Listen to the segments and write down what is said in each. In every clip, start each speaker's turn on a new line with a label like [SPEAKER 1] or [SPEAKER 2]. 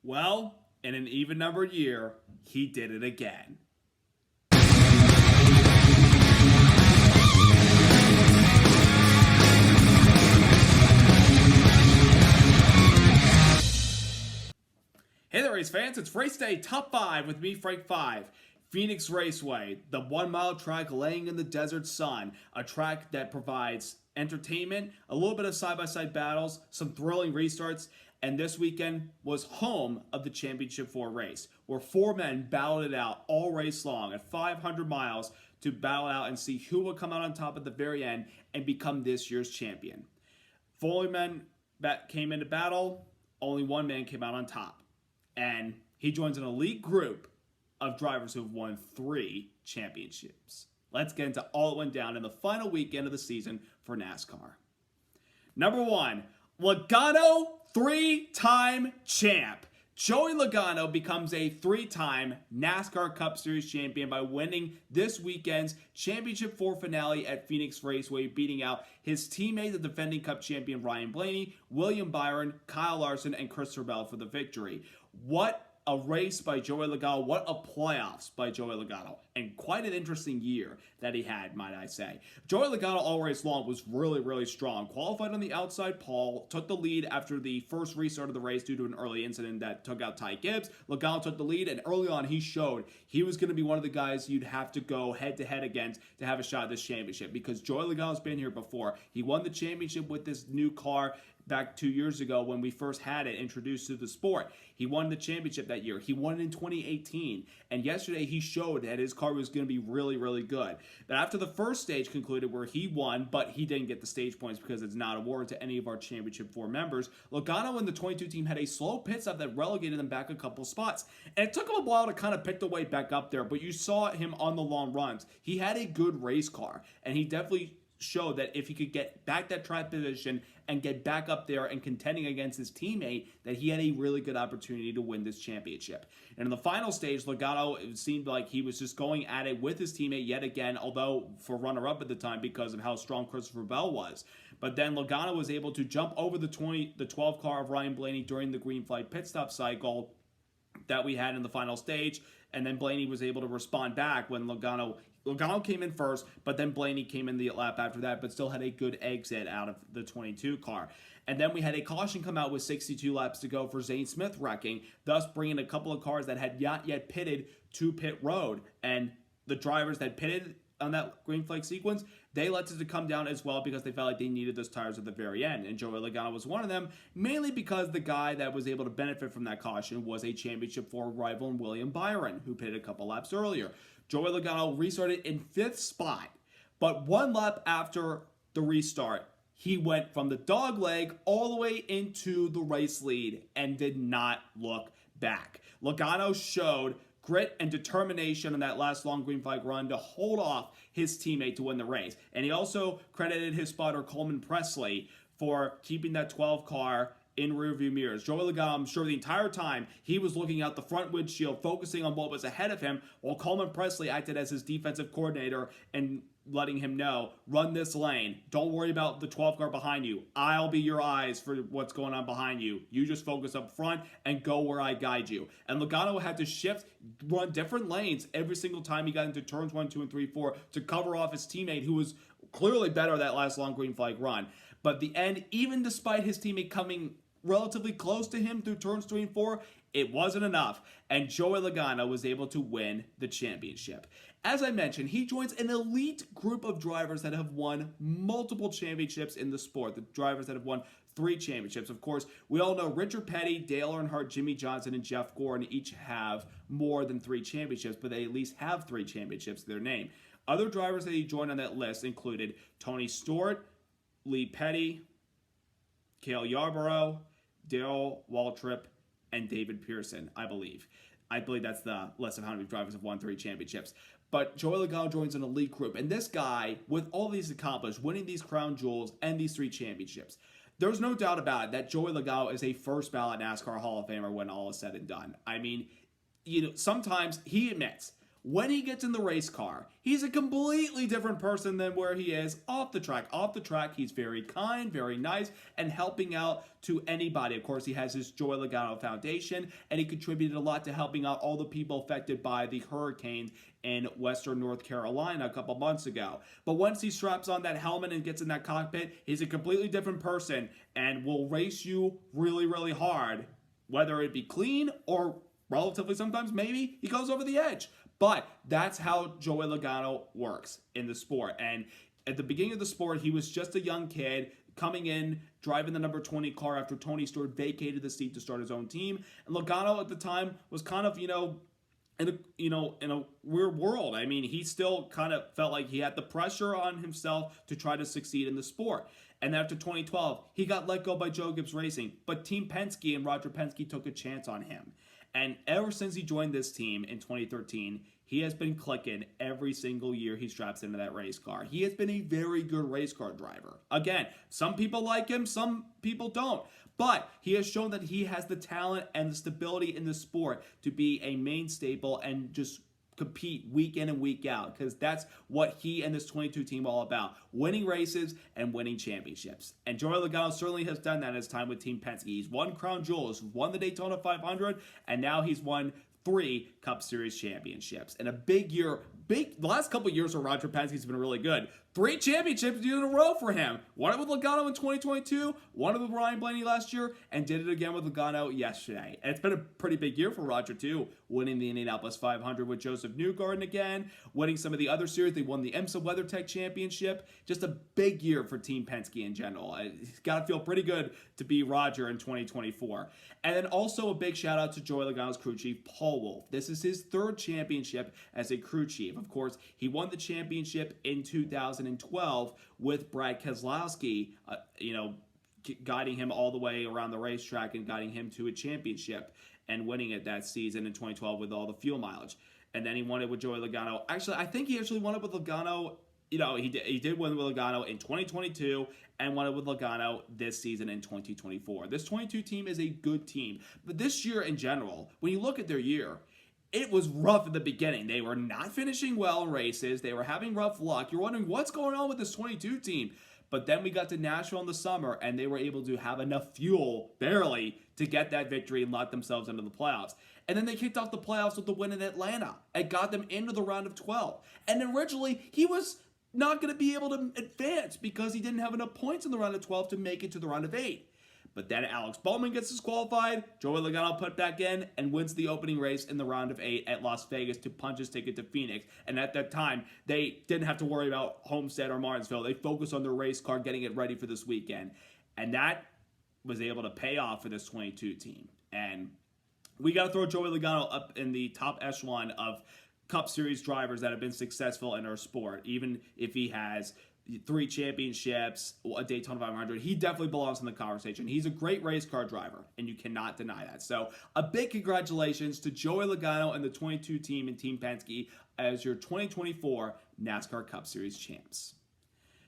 [SPEAKER 1] Well, in an even-numbered year, he did it again. Hey there, race fans. It's Race Day Top 5 with me, Frank 5. Phoenix Raceway, the 1-mile track laying in the desert sun. A track that provides entertainment, a little bit of side-by-side battles, some thrilling restarts, and this weekend was home of the Championship 4 race, where 4 men battled it out all race long at 500 miles to battle out and see who would come out on top at the very end and become this year's champion. 4 men that came into battle, only 1 man came out on top. And he joins an elite group of drivers who have won 3 championships. Let's get into all that went down in the final weekend of the season for NASCAR. Number 1, Logano, 3-time champ. Joey Logano becomes a 3-time NASCAR Cup Series champion by winning this weekend's Championship 4 finale at Phoenix Raceway, beating out his teammate, the defending Cup champion Ryan Blaney, William Byron, Kyle Larson, and Christopher Bell for the victory. What a race by Joey Logano. What a playoffs by Joey Logano. And quite an interesting year that he had, might I say. Joey Logano all race long was really, really strong. Qualified on the outside pole, took the lead after the first restart of the race due to an early incident that took out Ty Gibbs. Logano took the lead, and early on he showed he was going to be one of the guys you'd have to go head-to-head against to have a shot at this championship, because Joey Logano's been here before. He won the championship with this new car back 2 years ago when we first had it introduced to the sport. He won the championship that year. He won it in 2018. And yesterday he showed that his car was going to be really, really good. But after the first stage concluded where he won, but he didn't get the stage points because it's not awarded to any of our Championship 4 members, Logano and the 22 team had a slow pit stop that relegated them back a couple spots. And it took him a while to kind of pick the way back up there, but you saw him on the long runs. He had a good race car, and he definitely showed that if he could get back that track position and get back up there and contending against his teammate, that he had a really good opportunity to win this championship. And in the final stage, Logano, it seemed like he was just going at it with his teammate yet again, although for runner-up at the time because of how strong Christopher Bell was. But then Logano was able to jump over the 12 car of Ryan Blaney during the green flag pit stop cycle that we had in the final stage, and then Blaney was able to respond back when Logano came in first, but then Blaney came in the lap after that, but still had a good exit out of the 22 car. And then we had a caution come out with 62 laps to go for Zane Smith wrecking, thus bringing a couple of cars that had not yet pitted to pit road. And the drivers that pitted on that green flag sequence, they elected to come down as well because they felt like they needed those tires at the very end. And Joey Logano was one of them, mainly because the guy that was able to benefit from that caution was a Championship 4 rival in William Byron, who pitted a couple laps earlier. Joey Logano restarted in 5th spot, but 1 lap after the restart, he went from the dog leg all the way into the race lead and did not look back. Logano showed grit and determination in that last long green flag run to hold off his teammate to win the race. And he also credited his spotter Coleman Presley for keeping that 12 car in rearview mirrors. Joey Logano, I'm sure the entire time, he was looking out the front windshield, focusing on what was ahead of him, while Coleman Presley acted as his defensive coordinator and letting him know, run this lane. Don't worry about the 12 car behind you. I'll be your eyes for what's going on behind you. You just focus up front and go where I guide you. And Logano had to shift, run different lanes every single time he got into turns 1, 2, and 3, 4 to cover off his teammate, who was clearly better that last long green flag run. But the end, even despite his teammate coming relatively close to him through turns 3 and 4, it wasn't enough, and Joey Logano was able to win the championship. As I mentioned, he joins an elite group of drivers that have won multiple championships in the sport, the drivers that have won 3 championships. Of course, we all know Richard Petty, Dale Earnhardt, Jimmy Johnson, and Jeff Gordon each have more than 3 championships, but they at least have 3 championships to their name. Other drivers that he joined on that list included Tony Stewart, Lee Petty, Cale Yarborough, Darrell Waltrip, and David Pearson, I believe. I believe that's the list of how many drivers have won 3 championships. But Joey Logano joins an elite group, and this guy, with all these accomplished, winning these crown jewels and these 3 championships, there's no doubt about it that Joey Logano is a first ballot NASCAR Hall of Famer when all is said and done. I mean, sometimes he admits, when he gets in the race car, he's a completely different person than where he is off the track. Off the track, he's very kind, very nice, and helping out to anybody. Of course, he has his Joey Logano Foundation, and he contributed a lot to helping out all the people affected by the hurricane in western North Carolina a couple months ago. But once he straps on that helmet and gets in that cockpit, he's a completely different person and will race you really, really hard, whether it be clean or relatively sometimes maybe he goes over the edge. But that's how Joey Logano works in the sport. And at the beginning of the sport, he was just a young kid coming in, driving the number 20 car after Tony Stewart vacated the seat to start his own team. And Logano at the time was kind of, in a weird world. I mean, he still kind of felt like he had the pressure on himself to try to succeed in the sport. And after 2012, he got let go by Joe Gibbs Racing, but Team Penske and Roger Penske took a chance on him. And ever since he joined this team in 2013, he has been clicking every single year he straps into that race car. He has been a very good race car driver. Again, some people like him, some people don't. But he has shown that he has the talent and the stability in the sport to be a main staple and just compete week in and week out, because that's what he and this 22 team are all about: winning races and winning championships. And Joey Logano certainly has done that in his time with Team Penske. He's won Crown Jewels, won the Daytona 500, and now he's won 3 Cup Series championships. And a big year, the last couple of years for Roger Penske's been really good. 3 championships in a row for him. Won it with Logano in 2022, won it with Ryan Blaney last year, and did it again with Logano yesterday. And it's been a pretty big year for Roger, too, winning the Indianapolis 500 with Joseph Newgarden again, winning some of the other series. They won the IMSA WeatherTech Championship. Just a big year for Team Penske in general. He's got to feel pretty good to be Roger in 2024. And then also a big shout out to Joey Logano's crew chief, Paul Wolfe. This is his 3rd championship as a crew chief. Of course, he won the championship in 2012 with Brad Keselowski, guiding him all the way around the racetrack and guiding him to a championship and winning it that season in 2012 with all the fuel mileage. And then he won it with Joey Logano. Actually, I think he actually won it with Logano. He did win with Logano in 2022 and won it with Logano this season in 2024. This 22 team is a good team. But this year in general, when you look at their year, it was rough at the beginning. They were not finishing well in races. They were having rough luck. You're wondering what's going on with this 22 team. But then we got to Nashville in the summer, and they were able to have enough fuel, barely, to get that victory and lock themselves into the playoffs. And then they kicked off the playoffs with the win in Atlanta and got them into the round of 12. And originally, he was not going to be able to advance because he didn't have enough points in the round of 12 to make it to the round of 8. But then Alex Bowman gets disqualified, Joey Logano put back in, and wins the opening race in the round of 8 at Las Vegas to punch his ticket to Phoenix. And at that time, they didn't have to worry about Homestead or Martinsville. They focused on their race car, getting it ready for this weekend. And that was able to pay off for this 22 team. And we got to throw Joey Logano up in the top echelon of Cup Series drivers that have been successful in our sport, even if he has 3 championships, a Daytona 500. He definitely belongs in the conversation. He's a great race car driver, and you cannot deny that. So a big congratulations to Joey Logano and the 22 team and Team Penske as your 2024 NASCAR Cup Series champs.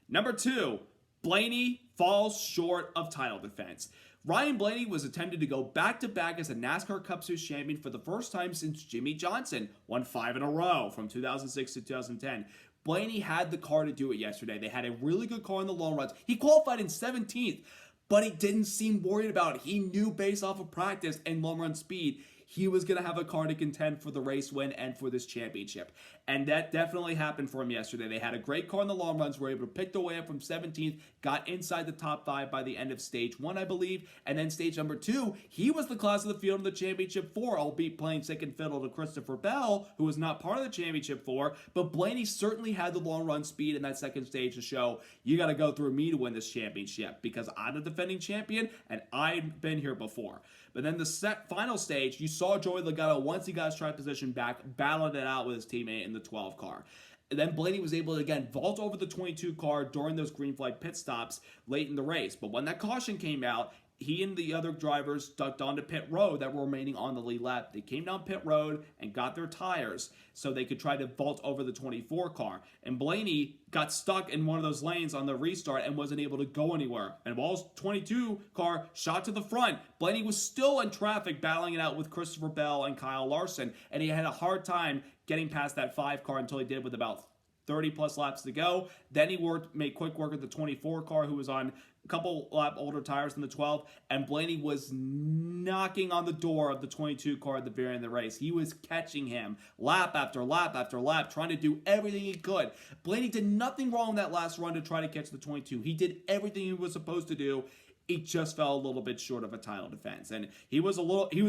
[SPEAKER 1] Number 2, Blaney falls short of title defense. Ryan Blaney was attempted to go back-to-back as a NASCAR Cup Series champion for the first time since Jimmy Johnson won 5 in a row from 2006 to 2010. Blaney had the car to do it yesterday. They had a really good car in the long runs. He qualified in 17th, but he didn't seem worried about it. He knew based off of practice and long run speed, he was going to have a car to contend for the race win and for this championship. And that definitely happened for him yesterday. They had a great car in the long runs, were able to pick their way up from 17th, got inside the top 5 by the end of stage 1, I believe. And then stage number 2, he was the class of the field in the championship 4, albeit playing second fiddle to Christopher Bell, who was not part of the championship 4. But Blaney certainly had the long run speed in that second stage to show, you got to go through me to win this championship because I'm the defending champion and I've been here before. But then the final stage, you saw Joey Logano, once he got his track position back, battling it out with his teammate in the 12 car. And then Blaney was able to, again, vault over the 22 car during those green flag pit stops late in the race. But when that caution came out, he and the other drivers ducked onto pit road that were remaining on the lead lap. They came down pit road and got their tires so they could try to vault over the 24 car. And Blaney got stuck in one of those lanes on the restart and wasn't able to go anywhere. And while his 22 car shot to the front, Blaney was still in traffic battling it out with Christopher Bell and Kyle Larson. And he had a hard time getting past that 5 car until he did with about 30 plus laps to go. Then he made quick work of the 24 car, who was on a couple lap older tires than the 12, and Blaney was knocking on the door of the 22 car at the very end of the race. He was catching him lap after lap after lap, trying to do everything he could. Blaney did nothing wrong in that last run to try to catch the 22. He did everything he was supposed to do. He just fell a little bit short of a title defense. And he was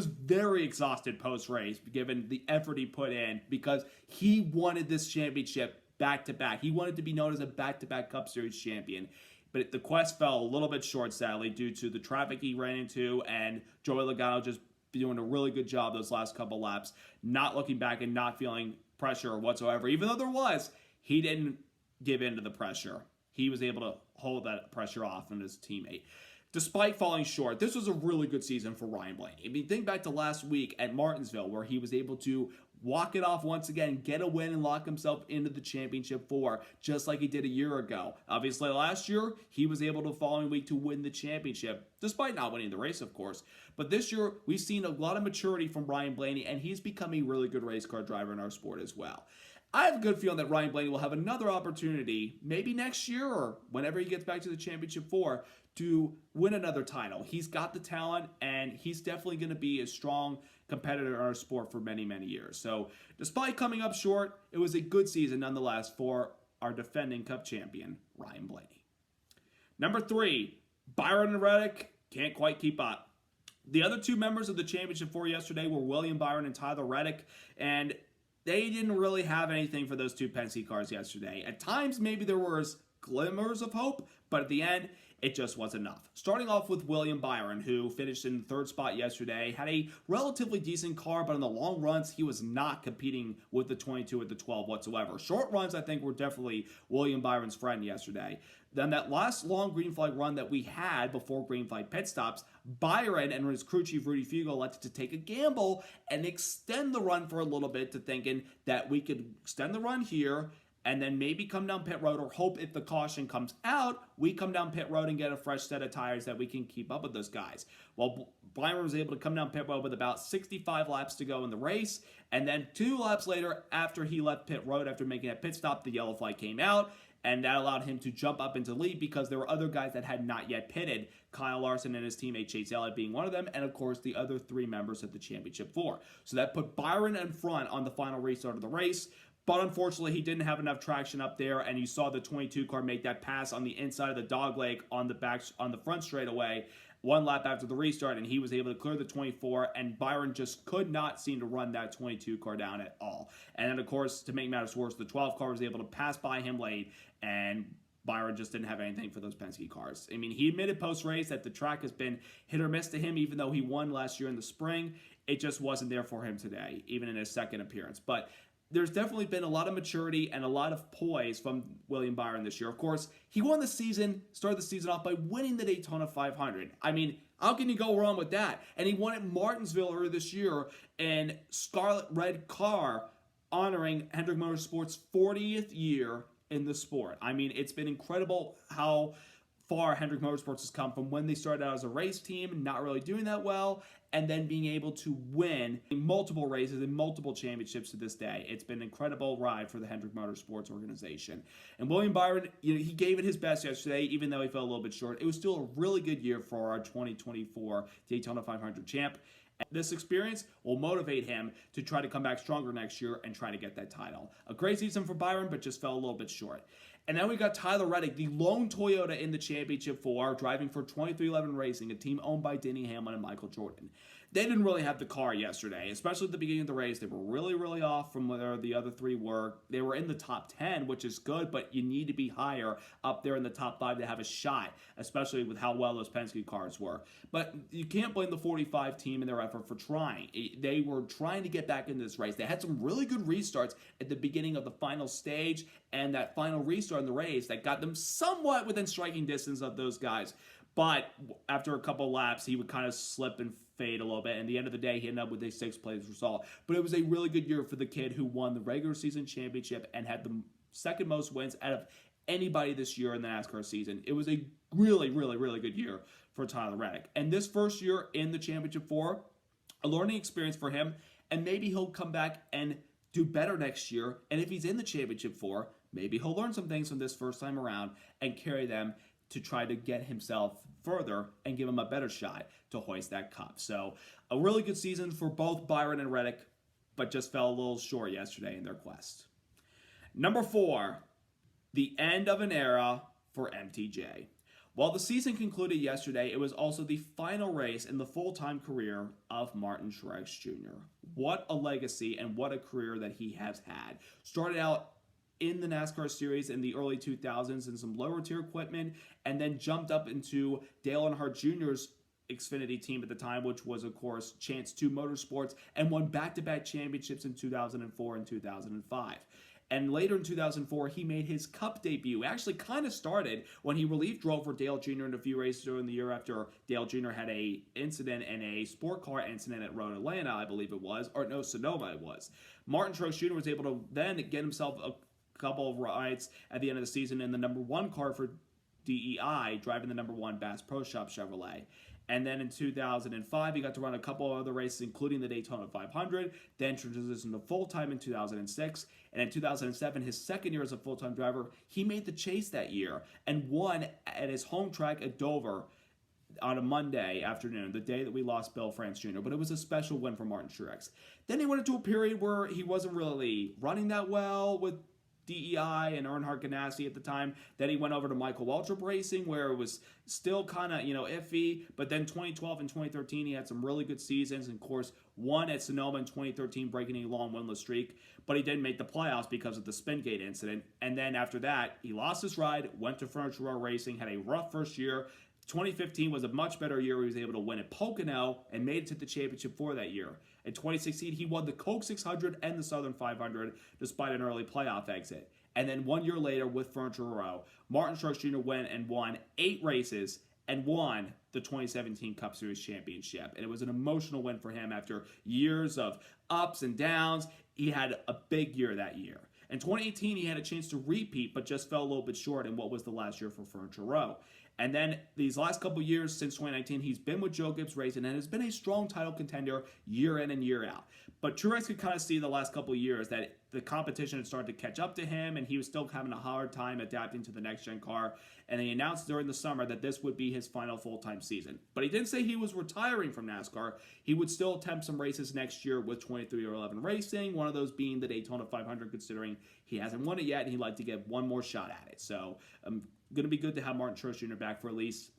[SPEAKER 1] very exhausted post-race, given the effort he put in, because he wanted this championship back-to-back. He wanted to be known as a back-to-back Cup Series champion. But the quest fell a little bit short, sadly, due to the traffic he ran into and Joey Logano just doing a really good job those last couple laps, not looking back and not feeling pressure whatsoever. Even though there was, he didn't give in to the pressure. He was able to hold that pressure off on his teammate. Despite falling short, this was a really good season for Ryan Blaney. I mean, think back to last week at Martinsville, where he was able to walk it off once again, get a win, and lock himself into the championship four, just like he did a year ago. Obviously, last year, he was able the following week to win the championship, despite not winning the race, of course. But this year, we've seen a lot of maturity from Ryan Blaney, and he's become a really good race car driver in our sport as well. I have a good feeling that Ryan Blaney will have another opportunity, maybe next year or whenever he gets back to the championship four, to win another title. He's got the talent, and he's definitely going to be a strong competitor in our sport for many, many years. So despite coming up short, it was a good season nonetheless for our defending Cup champion, Ryan Blaney. Number 3, Byron and Reddick can't quite keep up. The other two members of the championship four yesterday were William Byron and Tyler Reddick, and they didn't really have anything for those two Penske cars yesterday. At times, maybe there was glimmers of hope, but at the end, it just wasn't enough. Starting off with William Byron, who finished in the third spot yesterday, had a relatively decent car, but in the long runs, he was not competing with the 22 at the 12 whatsoever. Short runs, I think, were definitely William Byron's friend yesterday. Then that last long green flag run that we had before green flag pit stops, Byron and his crew chief Rudy Fugo elected to take a gamble and extend the run for a little bit, to thinking that we could extend the run here and then maybe come down pit road, or hope if the caution comes out, we come down pit road and get a fresh set of tires that we can keep up with those guys. Well, Byron was able to come down pit road with about 65 laps to go in the race, and then 2 laps later, after he left pit road, after making that pit stop, the yellow flag came out, and that allowed him to jump up into lead because there were other guys that had not yet pitted, Kyle Larson and his teammate Chase Elliott being one of them, and of course the other 3 members of the championship four. So that put Byron in front on the final restart of the race. But unfortunately, he didn't have enough traction up there, and you saw the 22 car make that pass on the inside of the dogleg on the front straightaway, 1 lap after the restart, and he was able to clear the 24, and Byron just could not seem to run that 22 car down at all. And then, of course, to make matters worse, the 12 car was able to pass by him late, and Byron just didn't have anything for those Penske cars. I mean, he admitted post-race that the track has been hit or miss to him, even though he won last year in the spring. It just wasn't there for him today, even in his second appearance. But there's definitely been a lot of maturity and a lot of poise from William Byron this year. Of course, he started the season off by winning the Daytona 500. I mean, how can you go wrong with that? And he won at Martinsville earlier this year in Scarlet Red car, honoring Hendrick Motorsports' 40th year in the sport. I mean, it's been incredible how far Hendrick Motorsports has come from when they started out as a race team, not really doing that well, and then being able to win multiple races and multiple championships to this day. It's been an incredible ride for the Hendrick Motorsports organization. And William Byron, he gave it his best yesterday, even though he fell a little bit short. It was still a really good year for our 2024 Daytona 500 champ. And this experience will motivate him to try to come back stronger next year and try to get that title. A great season for Byron, but just fell a little bit short. And then we got Tyler Reddick, the lone Toyota in the championship four, driving for 2311 Racing, a team owned by Denny Hamlin and Michael Jordan. They didn't really have the car yesterday, especially at the beginning of the race. They were really, really off from where the other 3 were. They were in the top 10, which is good, but you need to be higher up there in the top 5 to have a shot, especially with how well those Penske cars were. But you can't blame the 45 team and their effort for trying. They were trying to get back into this race. They had some really good restarts at the beginning of the final stage, and that final restart in the race that got them somewhat within striking distance of those guys. But after a couple laps, he would kind of slip and fade a little bit. And at the end of the day, he ended up with a 6th place result. But it was a really good year for the kid who won the regular season championship and had the second most wins out of anybody this year in the NASCAR season. It was a really, really, really good year for Tyler Reddick. And this first year in the championship four, a learning experience for him. And maybe he'll come back and do better next year. And if he's in the championship four, maybe he'll learn some things from this first time around and carry them to try to get himself further and give him a better shot to hoist that cup. So a really good season for both Byron and Reddick, but just fell a little short yesterday in their quest. Number 4, the end of an era for MTJ. While the season concluded yesterday, it was also the final race in the full-time career of Martin Truex Jr. What a legacy and what a career that he has had. Started out in the NASCAR series in the early 2000s in some lower tier equipment, and then jumped up into Dale Earnhardt Jr.'s Xfinity team at the time, which was, of course, Chance 2 Motorsports, and won back-to-back championships in 2004 and 2005. And later in 2004, he made his Cup debut. It actually kind of started when he relief drove for Dale Jr. in a few races during the year after Dale Jr. had a incident in a sport car incident at Road Atlanta, I believe it was, or no, Sonoma it was. Martin Truex Jr. was able to then get himself a couple of rides at the end of the season in the number 1 car for DEI, driving the number 1 Bass Pro Shop Chevrolet. And then in 2005, he got to run a couple of other races, including the Daytona 500, then transitioned to full-time in 2006. And in 2007, his second year as a full-time driver, he made the chase that year and won at his home track at Dover on a Monday afternoon, the day that we lost Bill France Jr., but it was a special win for Martin Truex. Then he went into a period where he wasn't really running that well with DEI and Earnhardt Ganassi at the time. Then he went over to Michael Waltrip Racing, where it was still kind of, iffy. But then 2012 and 2013, he had some really good seasons. And, of course, won at Sonoma in 2013, breaking a long winless streak. But he didn't make the playoffs because of the Spingate incident. And then after that, he lost his ride, went to Furniture Row Racing, had a rough first year. 2015 was a much better year. He was able to win at Pocono and made it to the championship for that year. In 2016, he won the Coke 600 and the Southern 500 despite an early playoff exit. And then 1 year later with Furniture Row, Martin Truex Jr. went and won 8 races and won the 2017 Cup Series championship. And it was an emotional win for him after years of ups and downs. He had a big year that year. In 2018, he had a chance to repeat, but just fell a little bit short in what was the last year for Furniture Row. And then these last couple years since 2019, he's been with Joe Gibbs Racing and has been a strong title contender year in and year out. But Truex could kind of see the last couple years that the competition had started to catch up to him, and he was still having a hard time adapting to the next-gen car. And he announced during the summer that this would be his final full-time season. But he didn't say he was retiring from NASCAR. He would still attempt some races next year with 23-11 Racing, one of those being the Daytona 500, considering he hasn't won it yet, and he'd like to get one more shot at it. So, going to be good to have Martin Truex Jr. back for at least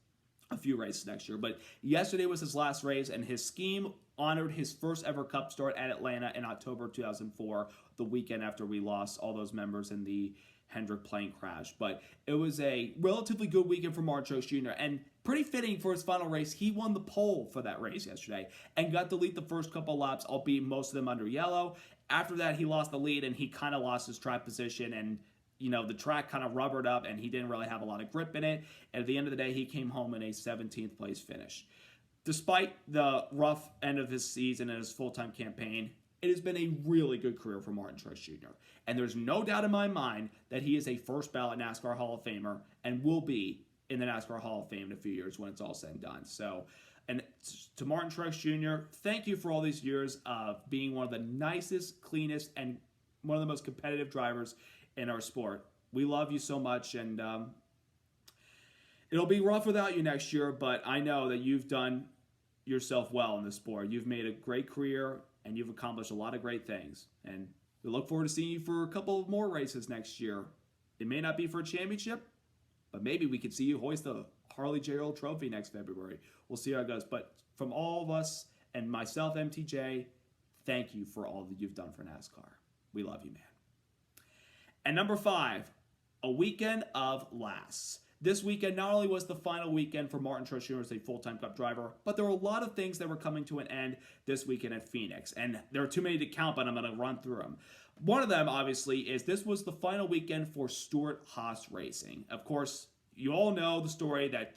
[SPEAKER 1] a few races next year. But yesterday was his last race, and his scheme honored his first ever Cup start at Atlanta in October 2004, the weekend after we lost all those members in the Hendrick plane crash. But it was a relatively good weekend for Martin Truex Jr., and pretty fitting for his final race. He won the pole for that race yesterday and got to lead the first couple laps, albeit most of them under yellow. After that, he lost the lead, and he kind of lost his track position, and the track kind of rubbered up, and he didn't really have a lot of grip in it. And at the end of the day, he came home in a 17th place finish. Despite the rough end of his season and his full-time campaign, it has been a really good career for Martin Truex Jr. And there's no doubt in my mind that he is a first ballot NASCAR Hall of Famer and will be in the NASCAR Hall of Fame in a few years when it's all said and done. So, and to Martin Truex Jr., thank you for all these years of being one of the nicest, cleanest, and one of the most competitive drivers in our sport. We love you so much, and it'll be rough without you next year, but I know that you've done yourself well in this sport. You've made a great career, and you've accomplished a lot of great things. And we look forward to seeing you for a couple of more races next year. It may not be for a championship, but maybe we could see you hoist the Harley J. Earl Trophy next February. We'll see how it goes. But from all of us and myself, MTJ, thank you for all that you've done for NASCAR. We love you, man. And number 5, a weekend of lasts. This weekend not only was the final weekend for Martin Truex Jr. as a full-time Cup driver, but there were a lot of things that were coming to an end this weekend at Phoenix. And there are too many to count, but I'm going to run through them. One of them, obviously, is this was the final weekend for Stewart-Haas Racing. Of course, you all know the story that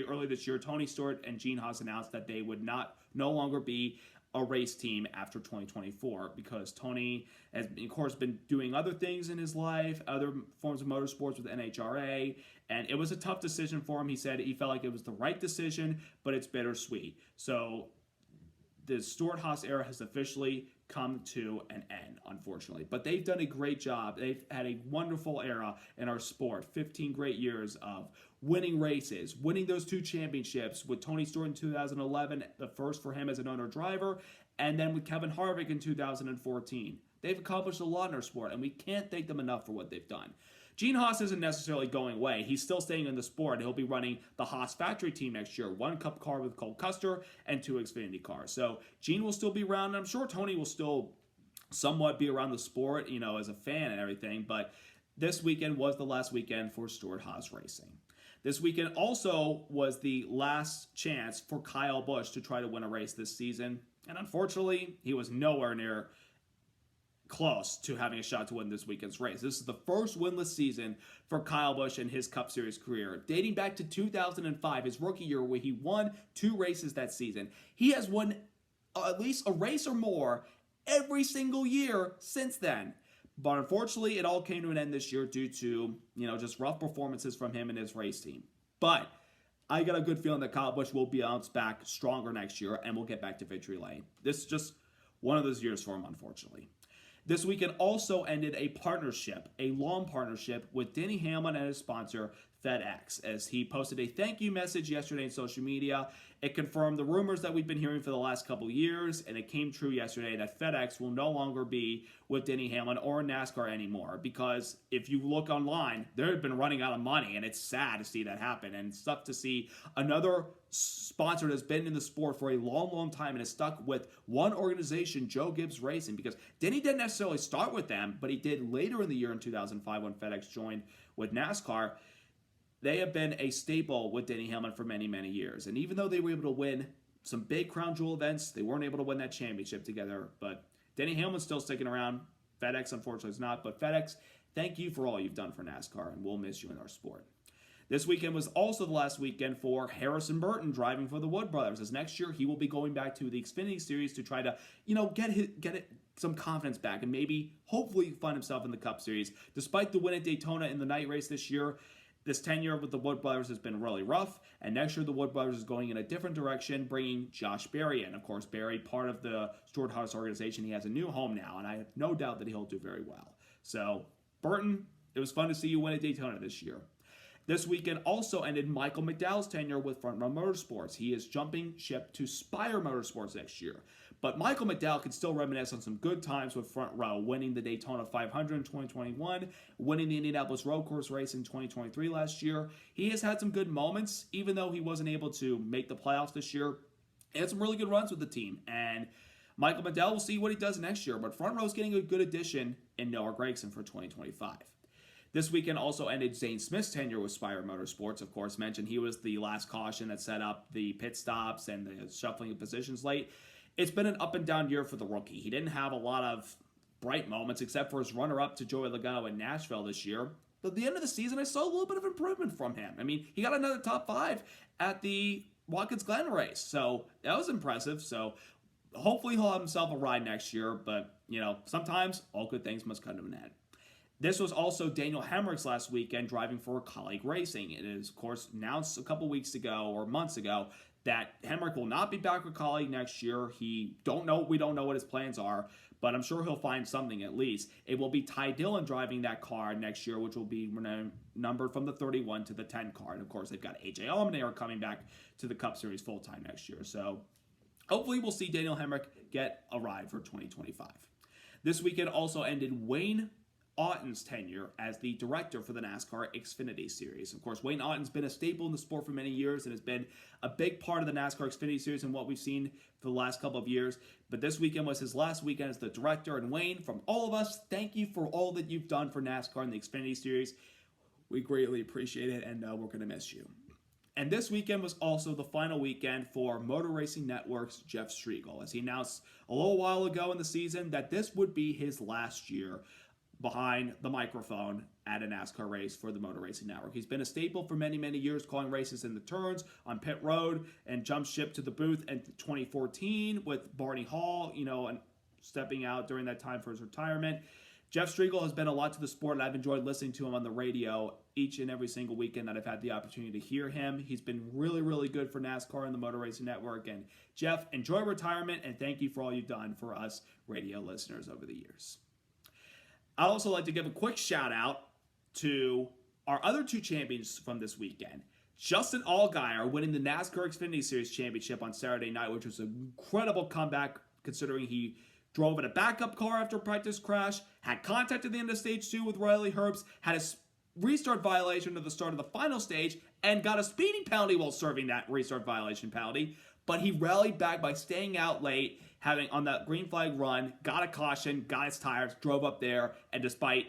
[SPEAKER 1] early this year, Tony Stewart and Gene Haas announced that they would no longer be a race team after 2024 because Tony has, of course, been doing other things in his life, other forms of motorsports with NHRA, and it was a tough decision for him. He said he felt like it was the right decision, but it's bittersweet. So the Stewart-Haas era has officially come to an end, unfortunately. But they've done a great job. They've had a wonderful era in our sport. 15 great years of winning races, winning those 2 championships with Tony Stewart in 2011, the first for him as an owner-driver, and then with Kevin Harvick in 2014. They've accomplished a lot in our sport, and we can't thank them enough for what they've done. Gene Haas isn't necessarily going away. He's still staying in the sport. He'll be running the Haas factory team next year. 1 Cup car with Cole Custer and 2 Xfinity cars. So Gene will still be around. And I'm sure Tony will still somewhat be around the sport, as a fan and everything. But this weekend was the last weekend for Stewart-Haas Racing. This weekend also was the last chance for Kyle Busch to try to win a race this season. And unfortunately, he was nowhere near close to having a shot to win this weekend's race. This is the first winless season for Kyle Busch in his Cup Series career, dating back to 2005, his rookie year, where he won 2 races that season. He has won at least a race or more every single year since then. But unfortunately, it all came to an end this year due to, just rough performances from him and his race team. But I got a good feeling that Kyle Busch will bounce back stronger next year and we'll get back to victory lane. This is just one of those years for him, unfortunately. This weekend also ended a long partnership with Denny Hamlin and his sponsor, FedEx, as he posted a thank you message yesterday on social media. It confirmed the rumors that we've been hearing for the last couple of years, and it came true yesterday that FedEx will no longer be with Denny Hamlin or NASCAR anymore, because if you look online, they've been running out of money, and it's sad to see that happen, and it's tough to see another sponsor that's been in the sport for a long time and has stuck with one organization, Joe Gibbs Racing, because Denny didn't necessarily start with them, but he did later in the year in 2005 when FedEx joined with NASCAR. They have been a staple with Denny Hamlin for many, many years. And even though they were able to win some big crown jewel events, they weren't able to win that championship together. But Denny Hamlin's still sticking around. FedEx, unfortunately, is not. But FedEx, thank you for all you've done for NASCAR, and we'll miss you in our sport. This weekend was also the last weekend for Harrison Burton driving for the Wood Brothers, as next year he will be going back to the Xfinity Series to try to, get some confidence back and maybe, hopefully, find himself in the Cup Series. Despite the win at Daytona in the night race this year, this tenure with the Wood Brothers has been really rough, and next year the Wood Brothers is going in a different direction, bringing Josh Berry in. Of course, Berry, part of the Stewart-Haas organization, he has a new home now, and I have no doubt that he'll do very well. So, Burton, it was fun to see you win at Daytona this year. This weekend also ended Michael McDowell's tenure with Front Row Motorsports. He is jumping ship to Spire Motorsports next year. But Michael McDowell can still reminisce on some good times with Front Row, winning the Daytona 500 in 2021, winning the Indianapolis Road Course race in 2023 last year. He has had some good moments, even though he wasn't able to make the playoffs this year. He had some really good runs with the team, and Michael McDowell will see what he does next year, but Front Row's getting a good addition in Noah Gragson for 2025. This weekend also ended Zane Smith's tenure with Spire Motorsports. Of course, mentioned he was the last caution that set up the pit stops and the shuffling of positions late. It's been an up and down year for the rookie. He didn't have a lot of bright moments except for his runner-up to Joey Logano in Nashville this year. But at the end of the season, I saw a little bit of improvement from him. I mean, he got another top 5 at the Watkins Glen race, so that was impressive. So hopefully he'll have himself a ride next year, but, sometimes all good things must come to an end. This was also Daniel Hemrick's last weekend driving for Colleague Racing. It is, of course, announced a couple weeks ago or months ago that Hemrick will not be back with Colleague next year. We don't know what his plans are, but I'm sure he'll find something at least. It will be Ty Dillon driving that car next year, which will be numbered from the 31 to the 10 car. And, of course, they've got AJ Allmendinger coming back to the Cup Series full-time next year. So hopefully we'll see Daniel Hemrick get a ride for 2025. This weekend also ended Wayne Auten's tenure as the director for the NASCAR Xfinity Series. Of course, Wayne Auten's been a staple in the sport for many years and has been a big part of the NASCAR Xfinity Series and what we've seen for the last couple of years. But this weekend was his last weekend as the director. And Wayne, from all of us, thank you for all that you've done for NASCAR and the Xfinity Series. We greatly appreciate it, and we're going to miss you. And this weekend was also the final weekend for Motor Racing Network's Jeff Striegel, as he announced a little while ago in the season that this would be his last year behind the microphone at a NASCAR race for the Motor Racing Network. He's been a staple for many, many years, calling races in the turns on pit road, and jumped ship to the booth in 2014 with Barney Hall, and stepping out during that time for his retirement. Jeff Striegel has been a lot to the sport, and I've enjoyed listening to him on the radio each and every single weekend that I've had the opportunity to hear him. He's been really, really good for NASCAR and the Motor Racing Network. And Jeff, enjoy retirement, and thank you for all you've done for us radio listeners over the years. I'd also like to give a quick shout out to our other two champions from this weekend. Justin Allgaier winning the NASCAR Xfinity Series Championship on Saturday night, which was an incredible comeback considering he drove in a backup car after a practice crash, had contact at the end of stage 2 with Riley Herbst, had a restart violation at the start of the final stage, and got a speeding penalty while serving that restart violation penalty. But he rallied back by staying out late, having on that green flag run, got a caution, got his tires, drove up there, and despite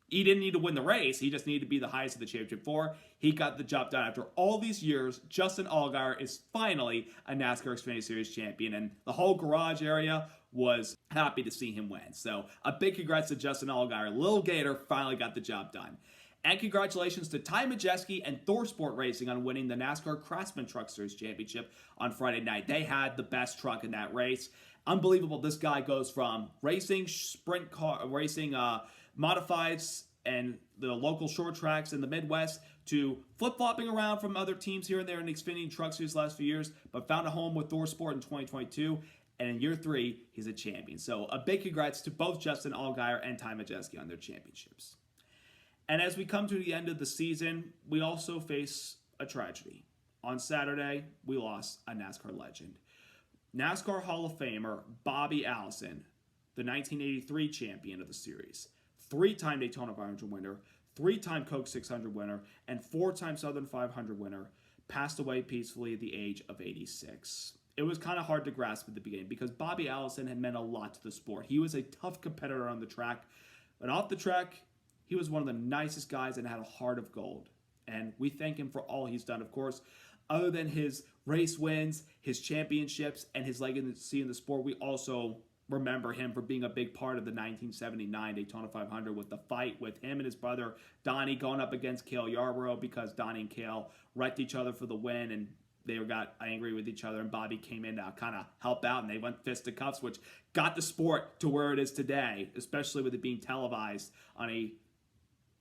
[SPEAKER 1] he didn't need to win the race, he just needed to be the highest of the championship 4. He got the job done. After all these years, Justin Allgaier is finally a NASCAR Xfinity Series champion, and the whole garage area was happy to see him win. So a big congrats to Justin Allgaier. Lil Gator finally got the job done. And congratulations to Ty Majeski and Thor Sport Racing on winning the NASCAR Craftsman Truck Series Championship on Friday night. They had the best truck in that race. Unbelievable. This guy goes from racing sprint car, racing modifieds and the local short tracks in the Midwest to flip-flopping around from other teams here and there in the Xfinity Truck Series last few years, but found a home with Thor Sport in 2022. And in year 3, he's a champion. So a big congrats to both Justin Allgaier and Ty Majeski on their championships. And as we come to the end of the season, we also face a tragedy. On Saturday, we lost a NASCAR legend. NASCAR Hall of Famer Bobby Allison, the 1983 champion of the series, 3-time Daytona 500 winner, 3-time Coke 600 winner, and 4-time Southern 500 winner, passed away peacefully at the age of 86. It was kind of hard to grasp at the beginning because Bobby Allison had meant a lot to the sport. He was a tough competitor on the track, but off the track, he was one of the nicest guys and had a heart of gold. And we thank him for all he's done, of course. Other than his race wins, his championships, and his legacy in the sport, we also remember him for being a big part of the 1979 Daytona 500 with the fight with him and his brother Donnie going up against Cale Yarborough because Donnie and Cale wrecked each other for the win, and they got angry with each other, and Bobby came in to kind of help out, and they went fisticuffs, which got the sport to where it is today, especially with it being televised on a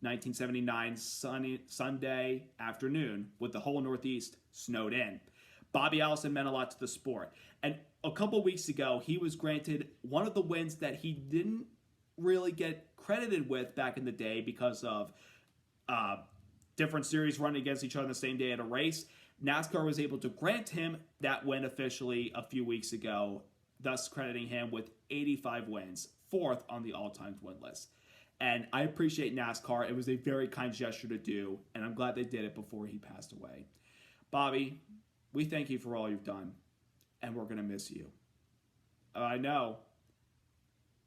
[SPEAKER 1] 1979 sunny Sunday afternoon with the whole Northeast snowed in. Bobby Allison meant a lot to the sport. And a couple weeks ago, he was granted one of the wins that he didn't really get credited with back in the day because of different series running against each other on the same day at a race. NASCAR was able to grant him that win officially a few weeks ago, thus crediting him with 85 wins, 4th on the all-time win list. And I appreciate NASCAR. It was a very kind gesture to do, and I'm glad they did it before he passed away. Bobby, we thank you for all you've done, and we're going to miss you. I know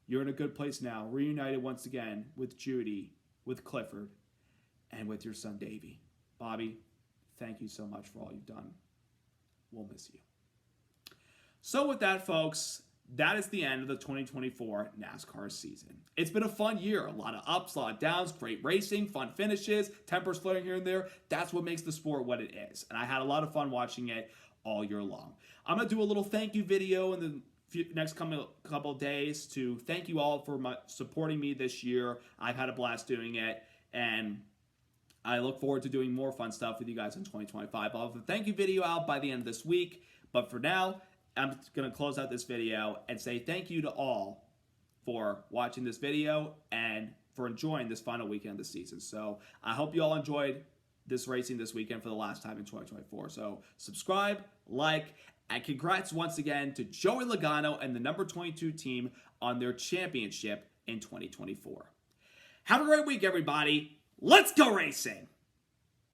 [SPEAKER 1] you're in a good place now, reunited once again with Judy, with Clifford, and with your son Davey. Bobby, thank you so much for all you've done. We'll miss you. So with that, folks, that is the end of the 2024 NASCAR season. It's been a fun year. A lot of ups, a lot of downs, great racing, fun finishes, tempers flaring here and there. That's what makes the sport what it is. And I had a lot of fun watching it all year long. I'm going to do a little thank you video in the next couple of days to thank you all for supporting me this year. I've had a blast doing it, and I look forward to doing more fun stuff with you guys in 2025. I'll have a thank you video out by the end of this week. But for now, I'm going to close out this video and say thank you to all for watching this video and for enjoying this final weekend of the season. So I hope you all enjoyed this racing this weekend for the last time in 2024. So subscribe, like, and congrats once again to Joey Logano and the number 22 team on their championship in 2024. Have a great week, everybody. Let's go racing!